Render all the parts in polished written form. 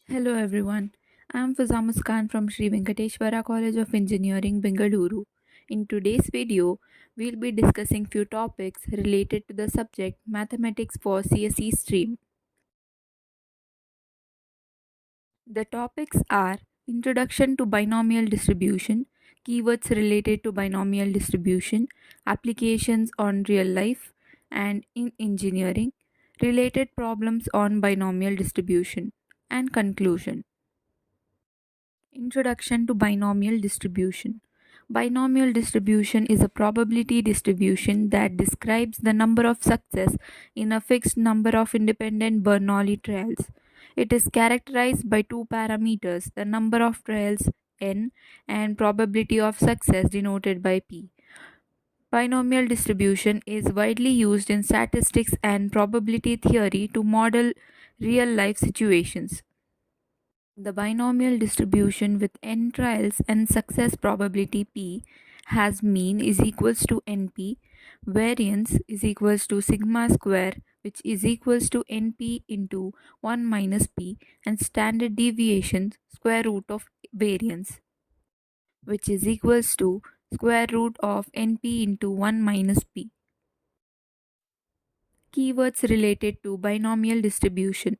Hello everyone, I am Fazam Muskan from Sri Venkateshwara College of Engineering, Bengaluru. In today's video, we'll be discussing few topics related to the subject Mathematics for CSE stream. The topics are Introduction to Binomial Distribution, keywords related to binomial distribution, applications on real life and in engineering, related problems on binomial distribution, and conclusion. Introduction to binomial distribution. Binomial distribution is a probability distribution that describes the number of success in a fixed number of independent Bernoulli trials. It is characterized by two parameters, the number of trials n and probability of success denoted by p. Binomial distribution is widely used in statistics and probability theory to model real life situations. The binomial distribution with n trials and success probability p has mean is equals to np, variance is equals to sigma square, which is equals to np into 1 minus p, and standard deviation square root of variance, which is equals to square root of np into 1 minus p. Keywords related to binomial distribution.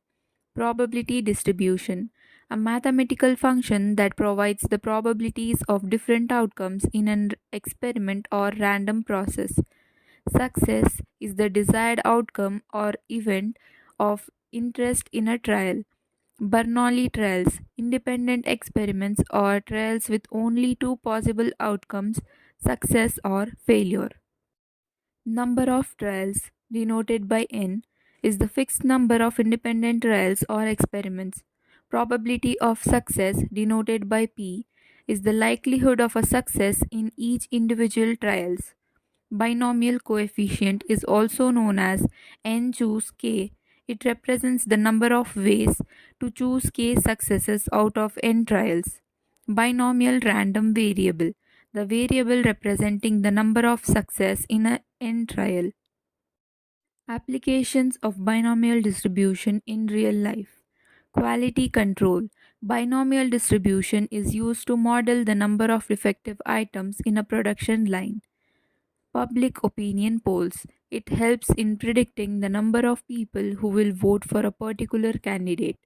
Probability distribution, a mathematical function that provides the probabilities of different outcomes in an experiment or random process. Success is the desired outcome or event of interest in a trial. Bernoulli trials, independent experiments or trials with only two possible outcomes, success or failure. Number of trials, denoted by n, is the fixed number of independent trials or experiments. Probability of success, denoted by p, is the likelihood of a success in each individual trials. Binomial coefficient is also known as n choose k. It represents the number of ways to choose k successes out of n trials. Binomial random variable, the variable representing the number of success in a n trial. Applications of binomial distribution in real life. Quality control. Binomial distribution is used to model the number of defective items in a production line. Public opinion polls. It helps in predicting the number of people who will vote for a particular candidate.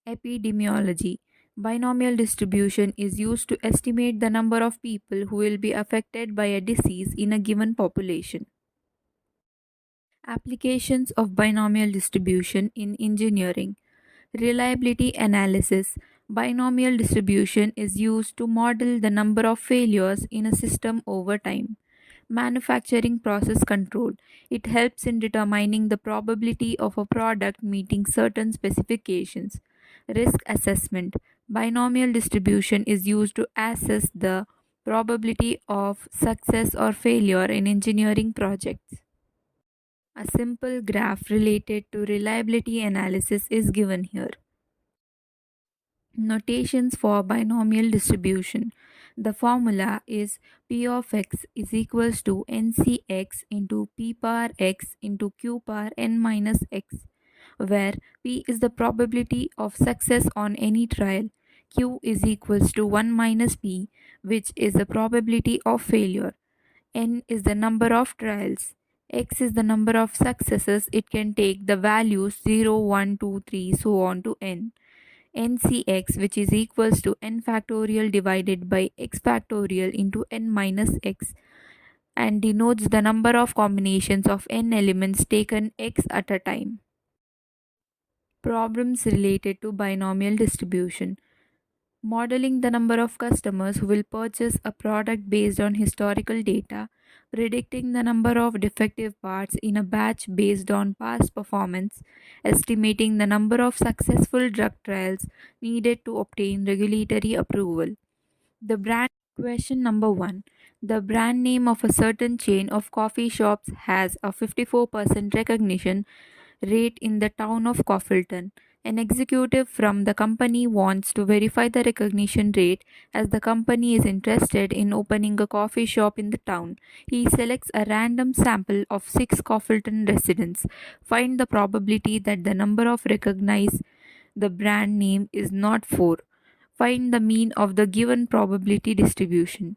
Epidemiology. Binomial distribution is used to estimate the number of people who will be affected by a disease in a given population. Applications of binomial distribution in engineering. Reliability analysis. Binomial distribution is used to model the number of failures in a system over time. Manufacturing process control. It helps in determining the probability of a product meeting certain specifications. Risk assessment. Binomial distribution is used to assess the probability of success or failure in engineering projects. A simple graph related to reliability analysis is given here. Notations for binomial distribution. The formula is P of x is equals to NCx into P power x into Q power n minus x, where P is the probability of success on any trial, Q is equals to 1 minus P, which is the probability of failure, n is the number of trials, x is the number of successes it can take, the values 0, 1, 2, 3, so on to n. Ncx, which is equals to n factorial divided by x factorial into n minus x, and denotes the number of combinations of n elements taken x at a time. Problems related to binomial distribution. Modeling the number of customers who will purchase a product based on historical data, predicting the number of defective parts in a batch based on past performance, estimating the number of successful drug trials needed to obtain regulatory approval. The brand question number 1. The brand name of a certain chain of coffee shops has a 54% recognition rate in the town of Coffleton. An executive from the company wants to verify the recognition rate as the company is interested in opening a coffee shop in the town. He selects a random sample of 6 Coffleton residents. Find the probability that the number of recognize the brand name is not 4. Find the mean of the given probability distribution.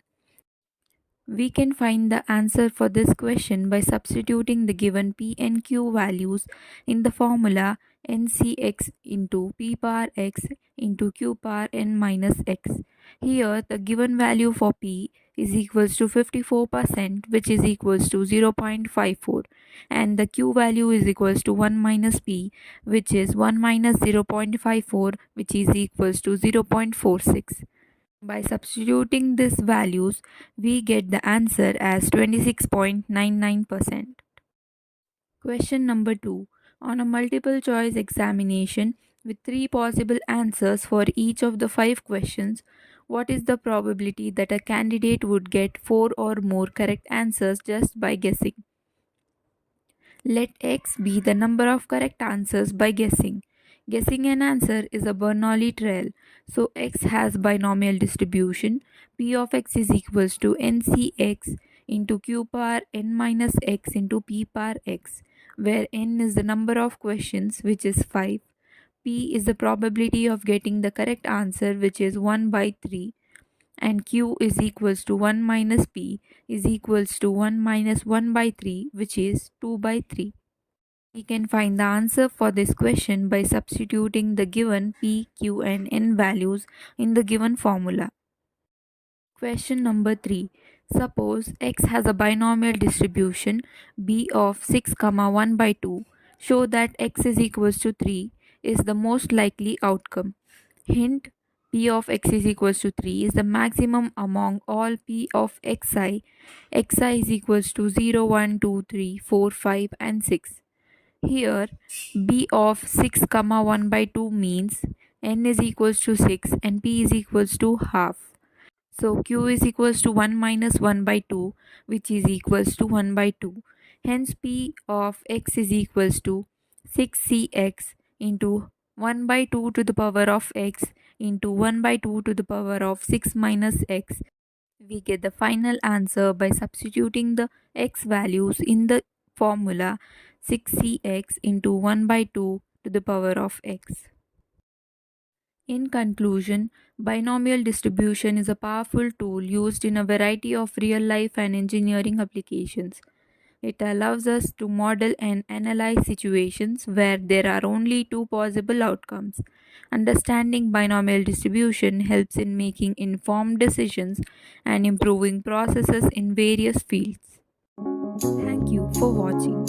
We can find the answer for this question by substituting the given P and Q values in the formula NCX into P power x into Q power n minus x. Here the given value for P is equals to 54%, which is equals to 0.54, and the Q value is equals to 1 minus P, which is 1 minus 0.54, which is equals to 0.46. By substituting these values, we get the answer as 26.99%. Question number 2. On a multiple choice examination with 3 possible answers for each of the 5 questions, what is the probability that a candidate would get 4 or more correct answers just by guessing? Let x be the number of correct answers by guessing. Guessing an answer is a Bernoulli trail, so x has binomial distribution. P of x is equals to ncx into q power n minus x into p power x, where n is the number of questions, which is 5. P is the probability of getting the correct answer, which is 1 by 3, and q is equals to 1 minus p is equals to 1 minus 1 by 3, which is 2 by 3. We can find the answer for this question by substituting the given p, q and n values in the given formula. Question number 3. Suppose x has a binomial distribution b of 6, 1 by 2. Show that x is equals to 3 is the most likely outcome. Hint: p of x is equals to 3 is the maximum among all p of xi. Xi is equals to 0, 1, 2, 3, 4, 5 and 6. Here b of 6, 1 by 2 means n is equals to 6 and p is equals to half. So q is equals to 1 minus 1 by 2, which is equals to 1 by 2. Hence p of x is equals to 6cx into 1 by 2 to the power of x into 1 by 2 to the power of 6 minus x. We get the final answer by substituting the x values in the formula 6cx into 1 by 2 to the power of x. In conclusion, binomial distribution is a powerful tool used in a variety of real life and engineering applications. It allows us to model and analyze situations where there are only 2 possible outcomes. Understanding binomial distribution helps in making informed decisions and improving processes in various fields. Thank you for watching.